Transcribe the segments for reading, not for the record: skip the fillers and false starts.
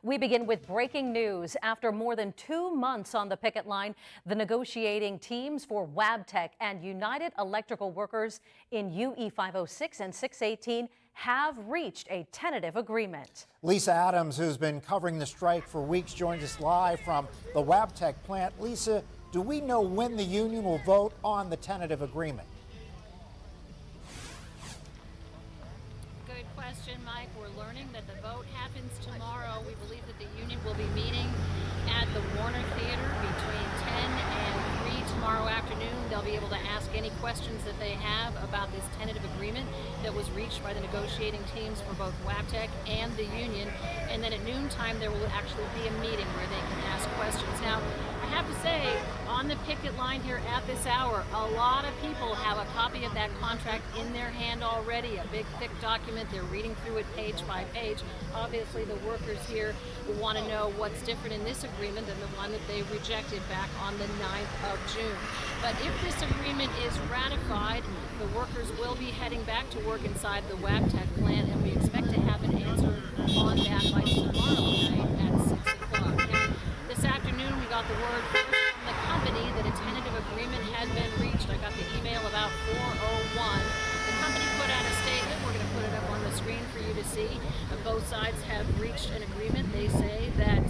We begin with breaking news. After more than 2 months on the picket line, the negotiating teams for Wabtec and United Electrical Workers in UE 506 and 618 have reached a tentative agreement. Lisa Adams, who's been covering the strike for weeks, joins us live from the Wabtec plant. Lisa, do we know when the union will vote on the tentative agreement? Good question, Mike. We're learning that the vote happens tomorrow. We believe that the union will be meeting at the Warner Theater between 10 and 3 tomorrow afternoon. They'll be able to ask any questions that they have about this tentative agreement that was reached by the negotiating teams for both Wabtec and the union. And then at noontime, there will actually be a meeting where they can ask questions. Now, I have to say, on the picket line here at this hour, a lot of people have a copy of that contract in their hand already, a big, thick document. They're reading through it page by page. Obviously, the workers here will want to know what's different in this agreement than the one that they rejected back on the 9th of June. But if this agreement is ratified, the workers will be heading back to work inside the Wabtec plant, and we expect to have an answer on that by tomorrow night at 6 o'clock. Now, this afternoon, we got the word from the company that a tentative agreement had been reached. I got the email about 4:01. The company put out a statement. We're going to put it up on the screen for you to see. Both sides have reached an agreement. They say that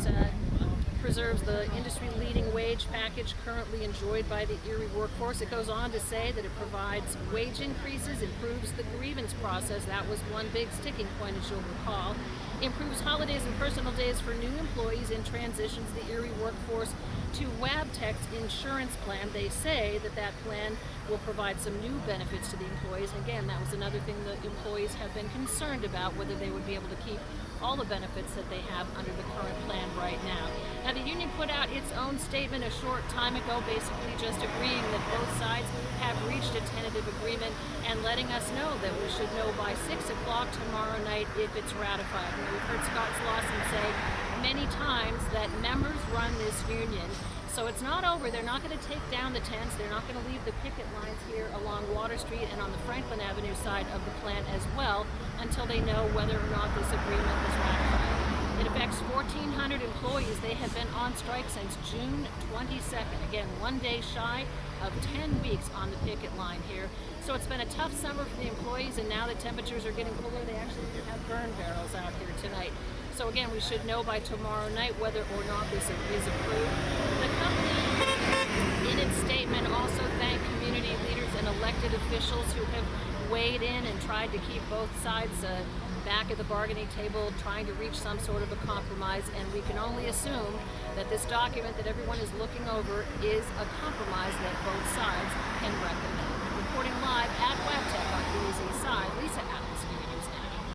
preserves the industry-leading wage package currently enjoyed by the Erie workforce. It goes on to say that it provides wage increases, improves the grievance process. That was one big sticking point, as you'll recall. Improves holidays and personal days for new employees and transitions the Erie workforce to Wabtec's insurance plan. They say that that plan will provide some new benefits to the employees. And again, that was another thing the employees have been concerned about, whether they would be able to keep all the benefits that they have under the current plan right now. Now, the union put out its own statement a short time ago, basically just agreeing that both sides have reached a tentative agreement and letting us know that we should know by 6 o'clock tomorrow night if it's ratified. And we've heard Scott Slauson say many times that members run this union. So it's not over. They're not going to take down the tents. They're not going to leave the picket lines here along Water Street and on the Franklin Avenue side of the plant as well until they know whether or not this agreement is ratified. It affects 1,400 employees. They have been on strike since June 22nd. Again, 1 day shy of 10 weeks on the picket line here. So it's been a tough summer for the employees, and now the temperatures are getting cooler. They actually have burn barrels out here tonight. So again, we should know by tomorrow night whether or not this is approved. The company, in its statement, also thanked community leaders and elected officials who have weighed in and tried to keep both sides back at the bargaining table, trying to reach some sort of a compromise. And we can only assume that this document that everyone is looking over is a compromise that both sides can recommend.